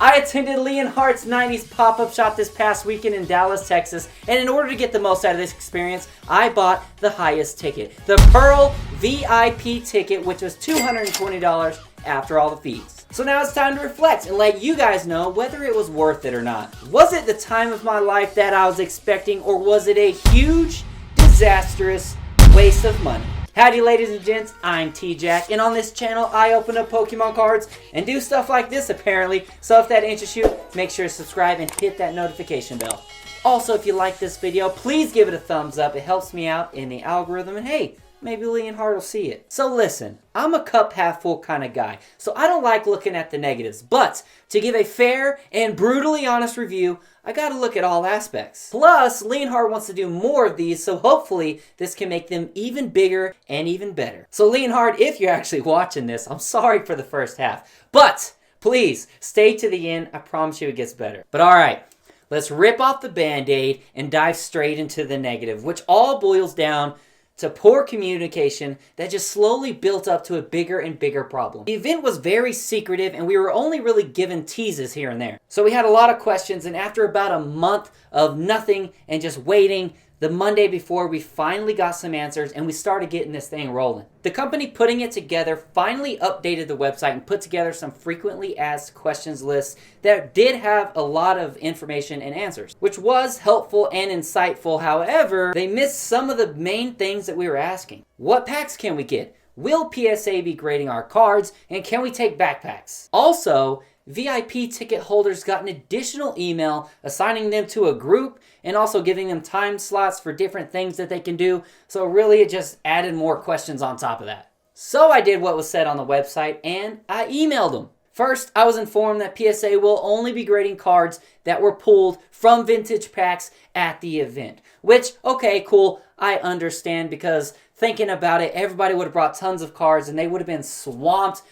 I attended Leonhart's 90's pop-up shop this past weekend in Dallas, Texas, and in order to get the most out of this experience, I bought the highest ticket, the Pearl VIP ticket, which was $220 after all the fees. So now it's time to reflect and let you guys know whether it was worth it or not. Was it the time of my life that I was expecting, or was it a huge, disastrous waste of money? Howdy ladies and gents, I'm TJack, and on this channel I open up Pokemon cards and do stuff like this apparently, so if that interests you, make sure to subscribe and hit that notification bell. Also, if you like this video, please give it a thumbs up, it helps me out in the algorithm, and hey, maybe Leonhart will see it. So listen, I'm a cup half full kind of guy, so I don't like looking at the negatives, but to give a fair and brutally honest review, I gotta look at all aspects. Plus, Leonhart wants to do more of these, so hopefully this can make them even bigger and even better. So Leonhart, if you're actually watching this, I'm sorry for the first half, but please stay to the end, I promise you it gets better. But alright, let's rip off the band-aid and dive straight into the negative, which all boils down to poor communication that just slowly built up to a bigger and bigger problem. The event was very secretive and we were only really given teases here and there. So we had a lot of questions, and after about a month of nothing and just waiting, the Monday before, we finally got some answers and we started getting this thing rolling. The company putting it together finally updated the website and put together some frequently asked questions lists that did have a lot of information and answers, which was helpful and insightful. However, they missed some of the main things that we were asking. What packs can we get? Will PSA be grading our cards? And can we take backpacks? Also, VIP ticket holders got an additional email assigning them to a group and also giving them time slots for different things that they can do. So really it just added more questions on top of that. So I did what was said on the website and I emailed them. First, I was informed that PSA will only be grading cards that were pulled from vintage packs at the event. Which, okay, cool, I understand, because thinking about it, everybody would have brought tons of cards and they would have been swamped.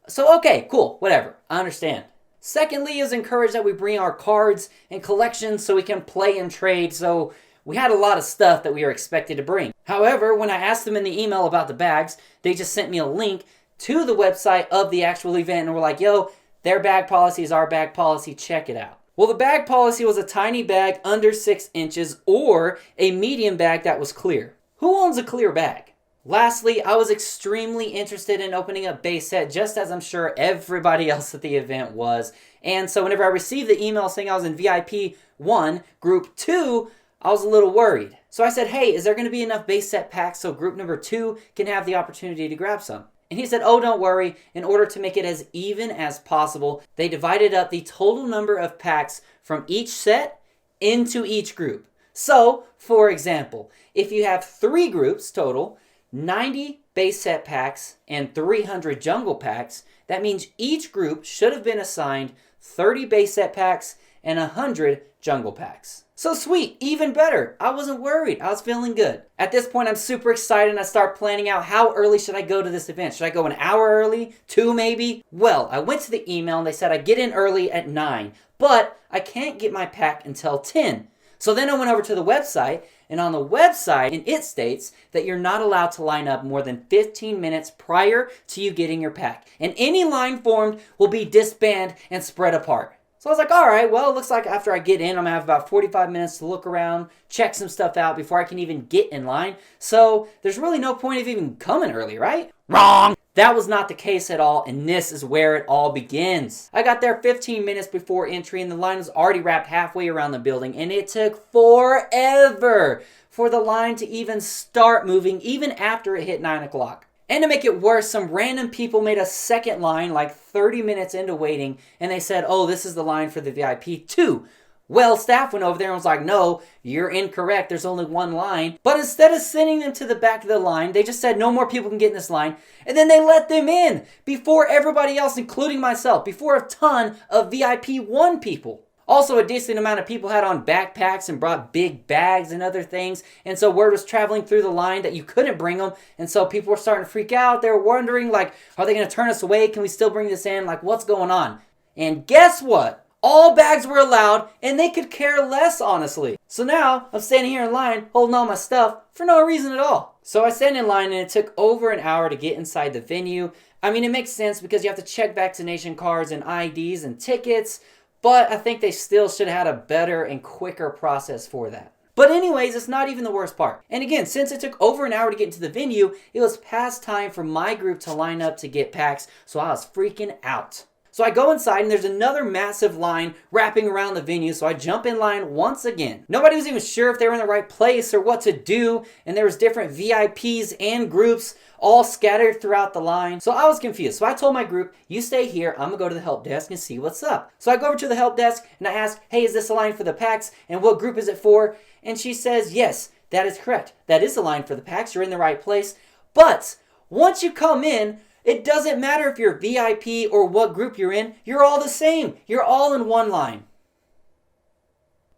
So okay, cool, whatever, I understand. Secondly, it was encouraged that we bring our cards and collections so we can play and trade, so we had a lot of stuff that we were expected to bring. However, when I asked them in the email about the bags, they just sent me a link to the website of the actual event and were like, yo, their bag policy is our bag policy, check it out. Well, the bag policy was a tiny bag under 6 inches or a medium bag that was clear. Who owns a clear bag? Lastly, I was extremely interested in opening a base set, just as I'm sure everybody else at the event was. And so whenever I received the email saying I was in VIP 1, Group 2, I was a little worried. So I said, hey, is there going to be enough base set packs so Group number 2 can have the opportunity to grab some? And he said, oh, don't worry. In order to make it as even as possible, they divided up the total number of packs from each set into each group. So, for example, if you have 3 groups total, 90 base set packs and 300 jungle packs, that means each group should have been assigned 30 base set packs and 100 jungle packs. So sweet, even better. I wasn't worried. I was feeling good. At this point, I'm super excited and I start planning out how early should I go to this event. Should I go an hour early? 2 maybe? Well, I went to the email and they said I get in early at 9, but I can't get my pack until 10. So then I went over to the website, and on the website, and it states that you're not allowed to line up more than 15 minutes prior to you getting your pack. And any line formed will be disbanded and spread apart. So I was like, all right, well, it looks like after I get in, I'm going to have about 45 minutes to look around, check some stuff out before I can even get in line. So there's really no point of even coming early, right? Wrong! That was not the case at all, and this is where it all begins. I got there 15 minutes before entry, and the line was already wrapped halfway around the building, and it took forever for the line to even start moving, even after it hit 9 o'clock. And to make it worse, some random people made a second line like 30 minutes into waiting, and they said, oh, this is the line for the VIP 2. Well, staff went over there and was like, no, you're incorrect. There's only one line. But instead of sending them to the back of the line, they just said no more people can get in this line. And then they let them in before everybody else, including myself, before a ton of VIP 1 people. Also, a decent amount of people had on backpacks and brought big bags and other things. And so word was traveling through the line that you couldn't bring them. And so people were starting to freak out. They were wondering, like, are they going to turn us away? Can we still bring this in? Like, what's going on? And guess what? All bags were allowed, and they could care less, honestly. So now, I'm standing here in line, holding all my stuff, for no reason at all. So I stand in line, and it took over an hour to get inside the venue. I mean, it makes sense because you have to check vaccination cards and IDs and tickets. but I think they still should have had a better and quicker process for that. But anyways, it's not even the worst part. And again, since it took over an hour to get into the venue, it was past time for my group to line up to get packs, so I was freaking out. So I go inside and there's another massive line wrapping around the venue, so I jump in line once again. Nobody was even sure if they were in the right place or what to do, and there was different VIPs and groups all scattered throughout the line. So I was confused. So I told my group, you stay here, I'm gonna go to the help desk and see what's up. So I go over to the help desk and I ask, hey, is this a line for the packs? And what group is it for? And she says, yes, that is correct. That is the line for the packs, you're in the right place. But once you come in, it doesn't matter if you're VIP or what group you're in, you're all the same. You're all in one line.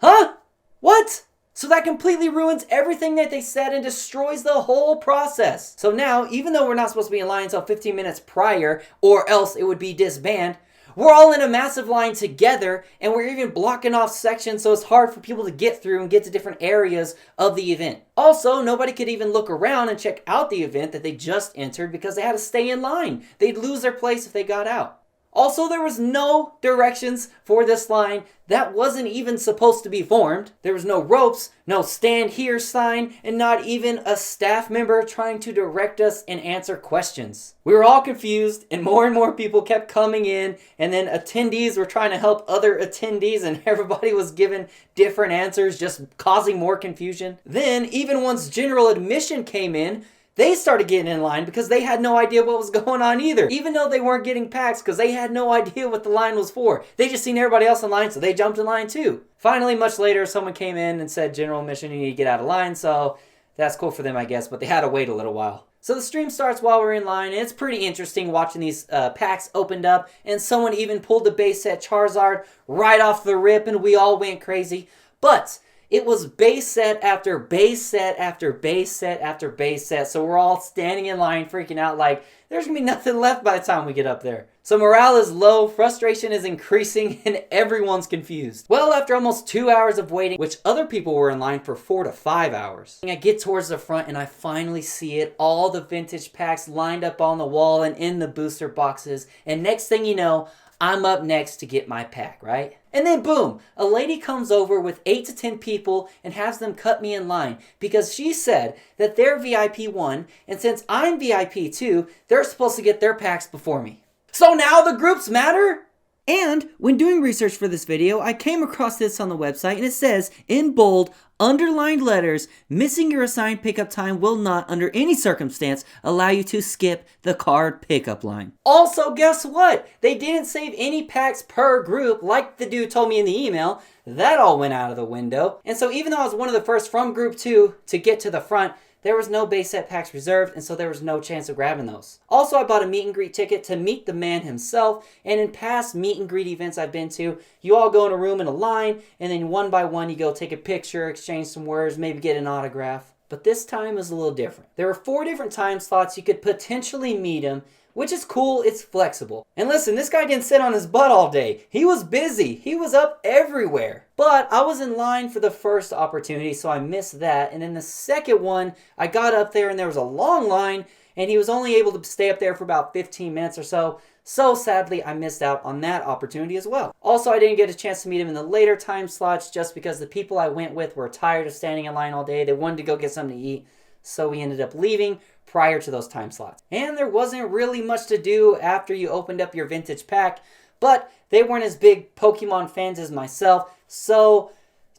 Huh? What? So that completely ruins everything that they said and destroys the whole process. So now, even though we're not supposed to be in line until 15 minutes prior, or else it would be disbanded, we're all in a massive line together, and we're even blocking off sections so it's hard for people to get through and get to different areas of the event. Also, nobody could even look around and check out the event that they just entered because they had to stay in line. They'd lose their place if they got out. Also, there was no directions for this line. That wasn't even supposed to be formed. There was no ropes, no stand here sign, and not even a staff member trying to direct us and answer questions. We were all confused, and more people kept coming in, and then attendees were trying to help other attendees, and everybody was given different answers, just causing more confusion. Then, even once general admission came in, they started getting in line because they had no idea what was going on either. Even though they weren't getting packs because they had no idea what the line was for. They just seen everybody else in line, so they jumped in line too. Finally, much later, someone came in and said, general admission, you need to get out of line, so that's cool for them, I guess, but they had to wait a little while. So the stream starts while we're in line, and it's pretty interesting watching these packs opened up, and someone even pulled the base set Charizard right off the rip, and we all went crazy. But it was base set after base set after base set after base set. So we're all standing in line freaking out like there's going to be nothing left by the time we get up there. So morale is low, frustration is increasing, and everyone's confused. Well, after almost 2 hours of waiting, which other people were in line for 4 to 5 hours, I get towards the front and I finally see it. All the vintage packs lined up on the wall and in the booster boxes. And next thing you know, I'm up next to get my pack, right? And then boom, a lady comes over with 8 to 10 people and has them cut me in line because she said that they're VIP 1, and since I'm VIP 2, they're supposed to get their packs before me. So now the groups matter? And when doing research for this video, I came across this on the website, and it says, in bold, underlined letters, missing your assigned pickup time will not, under any circumstance, allow you to skip the card pickup line. Also, guess what? They didn't save any packs per group like the dude told me in the email. That all went out of the window. And so even though I was one of the first from group 2 to get to the front, there was no base set packs reserved, and so there was no chance of grabbing those. Also, I bought a meet and greet ticket to meet the man himself, and in past meet and greet events I've been to, you all go in a room in a line, and then one by one you go take a picture, exchange some words, maybe get an autograph. But this time was a little different. There were 4 different time slots you could potentially meet him, which is cool, it's flexible. And listen, this guy didn't sit on his butt all day. He was busy. He was up everywhere. But I was in line for the first opportunity, so I missed that. And then the second one, I got up there and there was a long line, and he was only able to stay up there for about 15 minutes or so. So sadly, I missed out on that opportunity as well. Also, I didn't get a chance to meet him in the later time slots just because the people I went with were tired of standing in line all day. They wanted to go get something to eat. So we ended up leaving prior to those time slots. And there wasn't really much to do after you opened up your vintage pack, but they weren't as big Pokemon fans as myself, so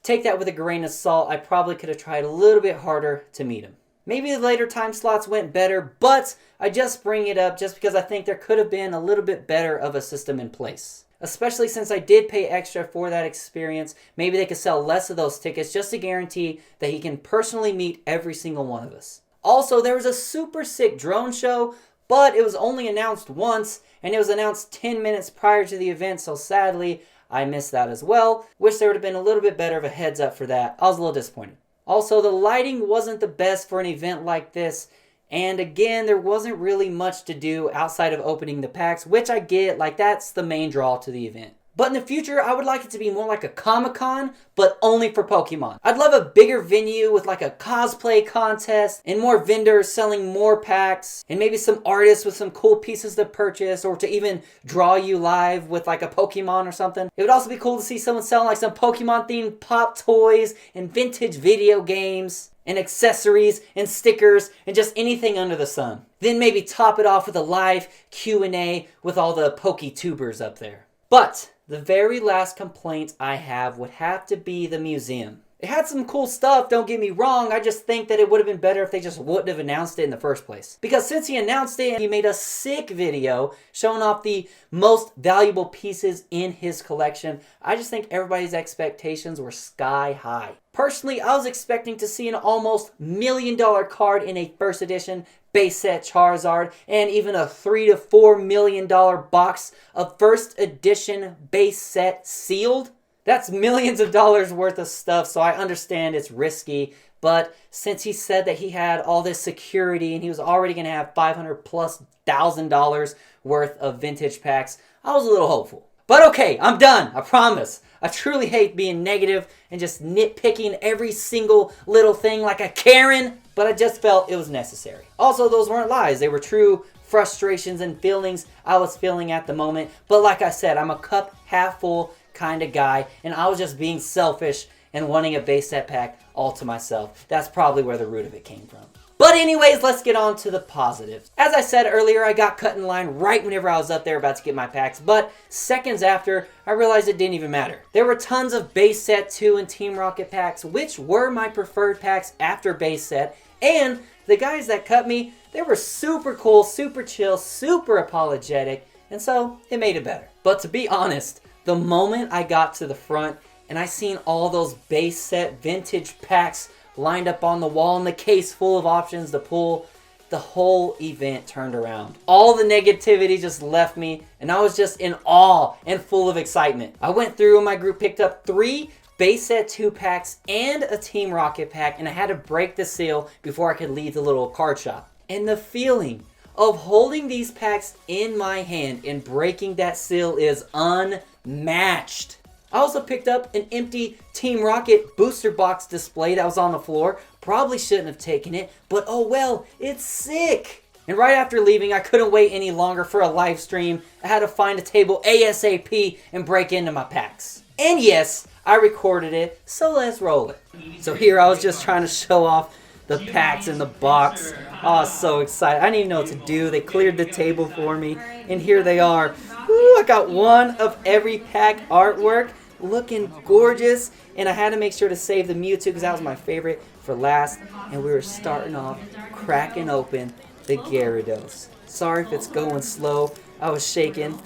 take that with a grain of salt. I probably could have tried a little bit harder to meet him. Maybe the later time slots went better, but I just bring it up just because I think there could have been a little bit better of a system in place. Especially since I did pay extra for that experience, maybe they could sell less of those tickets just to guarantee that he can personally meet every single one of us. Also, there was a super sick drone show, but it was only announced once, and it was announced 10 minutes prior to the event, so sadly, I missed that as well. Wish there would have been a little bit better of a heads up for that. I was a little disappointed. Also, the lighting wasn't the best for an event like this, and again, there wasn't really much to do outside of opening the packs, which I get, like that's the main draw to the event. But in the future, I would like it to be more like a Comic-Con, but only for Pokemon. I'd love a bigger venue with like a cosplay contest and more vendors selling more packs and maybe some artists with some cool pieces to purchase or to even draw you live with like a Pokemon or something. It would also be cool to see someone selling like some Pokemon themed pop toys and vintage video games and accessories and stickers and just anything under the sun. Then maybe top it off with a live Q&A with all the PokeTubers up there. But the very last complaint I have would have to be the museum. It had some cool stuff, don't get me wrong, I just think that it would have been better if they just wouldn't have announced it in the first place. Because since he announced it, he made a sick video showing off the most valuable pieces in his collection. I just think everybody's expectations were sky high. Personally, I was expecting to see an almost $1 million card in a first edition base set Charizard and even a $3 to $4 million box of first edition base set sealed. That's millions of dollars worth of stuff, so I understand it's risky. But since he said that he had all this security and he was already going to have $500,000+ worth of vintage packs, I was a little hopeful. But okay, I'm done. I promise. I truly hate being negative and just nitpicking every single little thing like a Karen, but I just felt it was necessary. Also, those weren't lies. They were true frustrations and feelings I was feeling at the moment. But like I said, I'm a cup half full kind of guy, and I was just being selfish and wanting a base set pack all to myself. That's probably where the root of it came from. But anyways, let's get on to the positives. As I said earlier, I got cut in line right whenever I was up there about to get my packs, but seconds after, I realized it didn't even matter. There were tons of base set 2 and Team Rocket packs, which were my preferred packs after base set, and the guys that cut me, they were super cool, super chill, super apologetic, and so it made it better. But to be honest, the moment I got to the front and I seen all those base set vintage packs lined up on the wall and the case full of options to pull, the whole event turned around. All the negativity just left me and I was just in awe and full of excitement. I went through and my group picked up 3 base set 2 packs and a Team Rocket pack, and I had to break the seal before I could leave the little card shop. And the feeling of holding these packs in my hand and breaking that seal is unmatched. I also picked up an empty Team Rocket booster box display that was on the floor. Probably shouldn't have taken it, but oh well, it's sick. And right after leaving, I couldn't wait any longer for a live stream. I had to find a table ASAP and break into my packs. And yes, I recorded it, so let's roll it. So here I was just trying to show off the packs in the box. Oh, I was so excited. I didn't even know what to do. They cleared the table for me, and here they are. Woo, I got one of every pack artwork, looking gorgeous, and I had to make sure to save the Mewtwo because that was my favorite for last, and we were starting off cracking open the Gyarados. Sorry if it's going slow. I was shaking.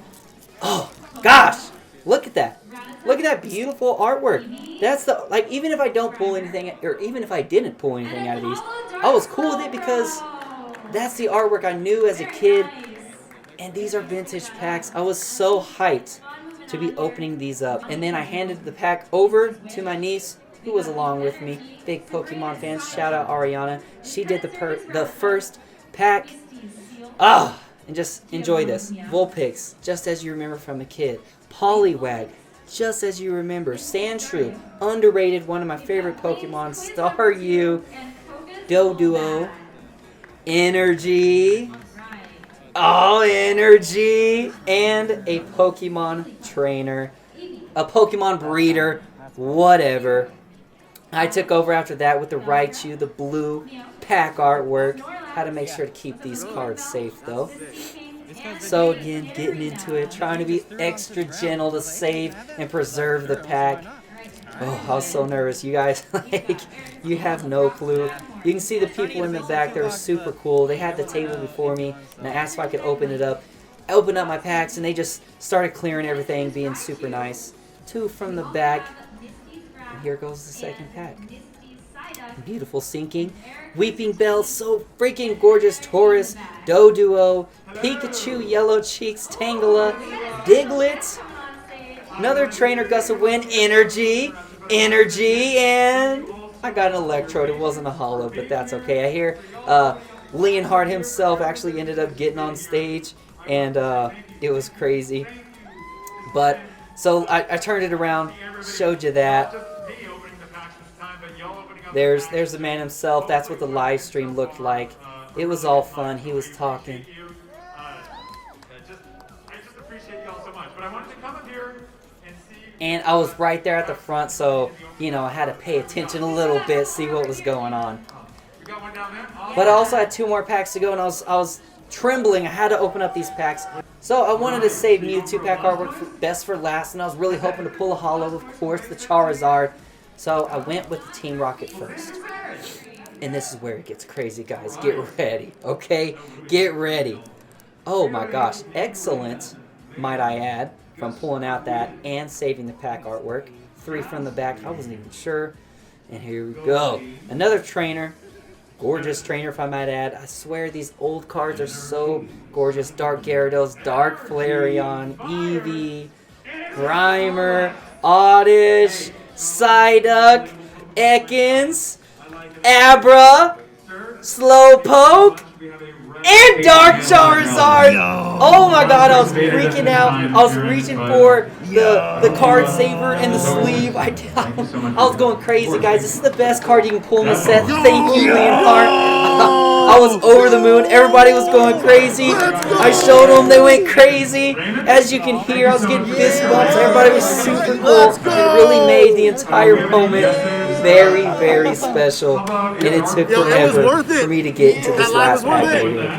Oh, gosh, look at that. Look at that beautiful artwork. That's the, like, even if I don't pull anything, or even if I didn't pull anything out of these, I was cool with it because that's the artwork I knew as a kid. And these are vintage packs. I was so hyped to be opening these up. And then I handed the pack over to my niece, who was along with me. Big Pokemon fan. Shout out Ariana. She did the first pack. And just enjoy this. Vulpix, just as you remember from a kid. Poliwag, just as you remember. Sandshrew, underrated, one of my favorite Pokemon. Staryu, Doduo, Energy. Oh, Energy, and a Pokemon trainer, a Pokemon breeder, whatever. I took over after that with the Raichu, the blue pack artwork. Had to make sure to keep these cards safe though. So again, getting into it, trying to be extra gentle to save and preserve the pack. Oh, I was so nervous. You guys, like, you have no clue. You can see the people in the back. They were super cool. They had the table before me, and I asked if I could open it up. I opened up my packs, and they just started clearing everything, being super nice. 2 from the back. And here goes the second pack. Beautiful syncing. Weeping Bell, so freaking gorgeous. Taurus, Doduo, Pikachu, Yellow Cheeks, Tangela, Diglett. Another trainer, Gus of Wind, Energy, and I got an Electrode. It wasn't a holo, but that's okay. I hear Leonhart himself actually ended up getting on stage, and it was crazy. But So I turned it around, showed you that. There's the man himself. That's what the live stream looked like. It was all fun. He was talking. And I was right there at the front, so, you know, I had to pay attention a little bit, see what was going on. But I also had 2 more packs to go, and I was trembling. I had to open up these packs. So I wanted to save Mewtwo pack artwork best for last, and I was really hoping to pull a holo, of course, the Charizard. So I went with the Team Rocket first. And this is where it gets crazy, guys. Get ready, okay? Get ready. Oh my gosh, excellent, might I add, from pulling out that and saving the pack artwork. 3 from the back, I wasn't even sure. And here we go. Another trainer. Gorgeous trainer, if I might add. I swear these old cards are so gorgeous. Dark Gyarados, Dark Flareon, Eevee, Grimer, Oddish, Psyduck, Ekans, Abra, Slowpoke, and Dark Charizard! No. Oh my god, I was freaking out. I was reaching for the card saver and the sleeve. I was going crazy, guys. This is the best card you can pull in the set. Thank you, Leonhart. I was over the moon. Everybody was going crazy. I showed them. They went crazy. As you can hear, I was getting fist bumps. Everybody was super cool. It really made the entire moment very, very special. And it took forever for me to get into this last pack right here.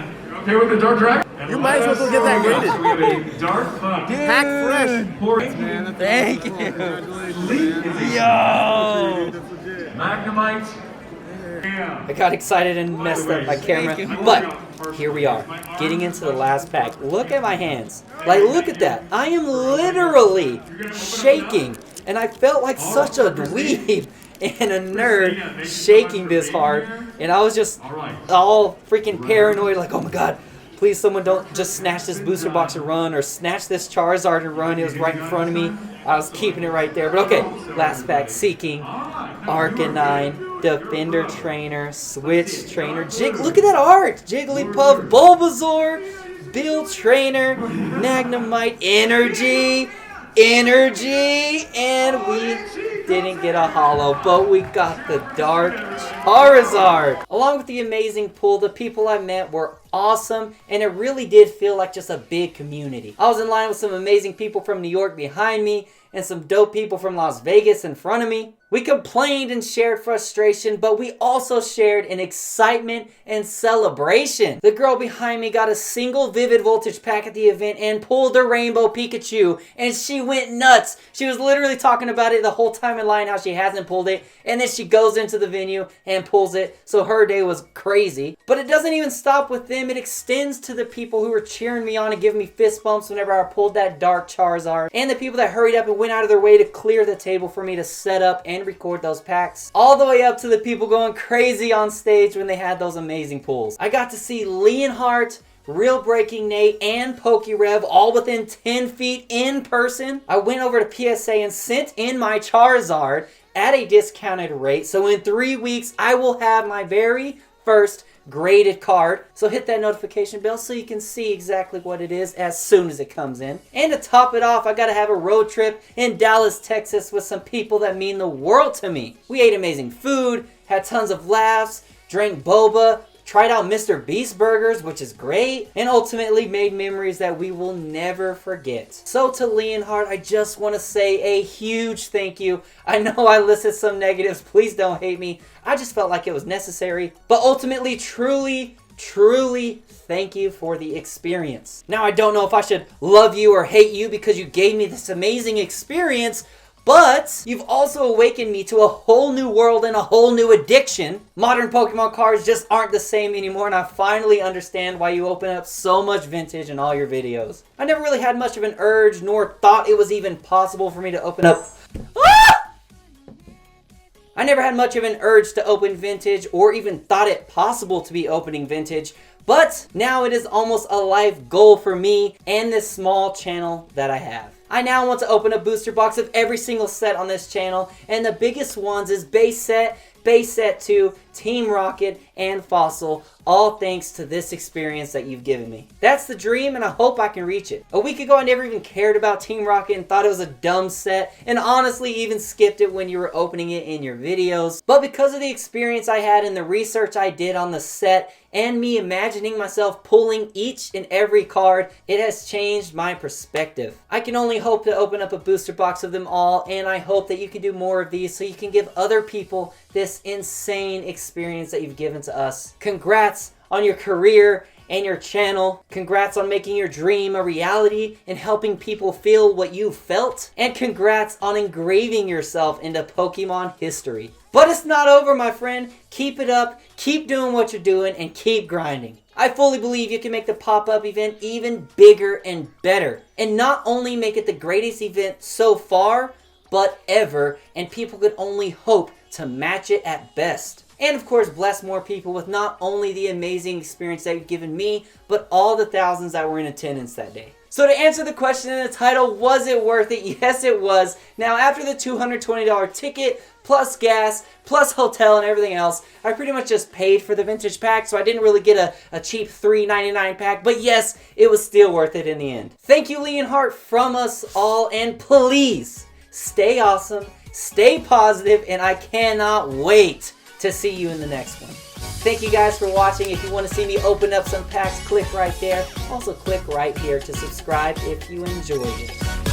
Okay with the Dark Dragon? You might as well go get that rated. We have a Dark Pack fresh. Man, thank you. Yo! Magnemite. I got excited and messed up my camera. But here we are, getting into the last pack. Look at my hands. Like, look at that. I am literally shaking. And I felt like such a dweeb and a nerd shaking this hard. And I was just all freaking paranoid, like, oh my god, please someone don't just snatch this booster box and run, or snatch this Charizard and run. It was right in front of me. I was keeping it right there. But okay, last pack, Seeking, Arcanine, Defender Trainer, Switch Trainer, look at that art! Jigglypuff, Bulbasaur, Bill Trainer, Magnemite, Energy, and we didn't get a holo, but we got the Dark Charizard. Along with the amazing pull, the people I met were awesome, and it really did feel like just a big community. I was in line with some amazing people from New York behind me, and some dope people from Las Vegas in front of me. We complained and shared frustration, but we also shared an excitement and celebration. The girl behind me got a single Vivid Voltage pack at the event and pulled a Rainbow Pikachu, and she went nuts. She was literally talking about it the whole time in line, how she hasn't pulled it, and then she goes into the venue and pulls it, so her day was crazy. But it doesn't even stop with them. It extends to the people who were cheering me on and giving me fist bumps whenever I pulled that Dark Charizard, and the people that hurried up and went out of their way to clear the table for me to set up and record those packs, all the way up to the people going crazy on stage when they had those amazing pulls. I got to see Leonhart, Real Breaking Nate, and PokeRev all within 10 feet in person. I went over to PSA and sent in my Charizard at a discounted rate, so in 3 weeks I will have my very first graded card. So hit that notification bell so you can see exactly what it is as soon as it comes in. And to top it off, I gotta have a road trip in Dallas, Texas with some people that mean the world to me. We ate amazing food, had tons of laughs, drank boba, tried out Mr. Beast burgers, which is great, and ultimately made memories that we will never forget. So to Leonhart, I just want to say a huge thank you. I know I listed some negatives, please don't hate me. I just felt like it was necessary, but ultimately, truly thank you for the experience. Now, I don't know if I should love you or hate you because you gave me this amazing experience, but you've also awakened me to a whole new world and a whole new addiction. Modern Pokemon cards just aren't the same anymore, and I finally understand why you open up so much vintage in all your videos. I never really had much of an urge, nor thought it was even possible for me to open up... I never had much of an urge to open vintage, or even thought it possible to be opening vintage, but now it is almost a life goal for me and this small channel that I have. I now want to open a booster box of every single set on this channel, and the biggest ones is base set, Base Set 2, Team Rocket, and Fossil, all thanks to this experience that you've given me. That's the dream, and I hope I can reach it. A week ago, I never even cared about Team Rocket and thought it was a dumb set, and honestly even skipped it when you were opening it in your videos. But because of the experience I had and the research I did on the set, and me imagining myself pulling each and every card, it has changed my perspective. I can only hope to open up a booster box of them all, and I hope that you can do more of these so you can give other people this insane experience that you've given to us. Congrats on your career and your channel. Congrats on making your dream a reality and helping people feel what you felt. And congrats on engraving yourself into Pokemon history. But it's not over, my friend. Keep it up, keep doing what you're doing, and keep grinding. I fully believe you can make the pop-up event even bigger and better. And not only make it the greatest event so far, but ever, and people could only hope to match it at best. And of course, bless more people with not only the amazing experience that you've given me, but all the thousands that were in attendance that day. So to answer the question in the title, was it worth it? Yes, it was. Now, after the $220 ticket, plus gas, plus hotel and everything else, I pretty much just paid for the vintage pack, so I didn't really get a cheap $3.99 pack, but yes, it was still worth it in the end. Thank you, Leonhart, from us all, and please, stay awesome, stay positive, and I cannot wait to see you in the next one. Thank you guys for watching. If you want to see me open up some packs, click right there. Also click right here to subscribe if you enjoyed it.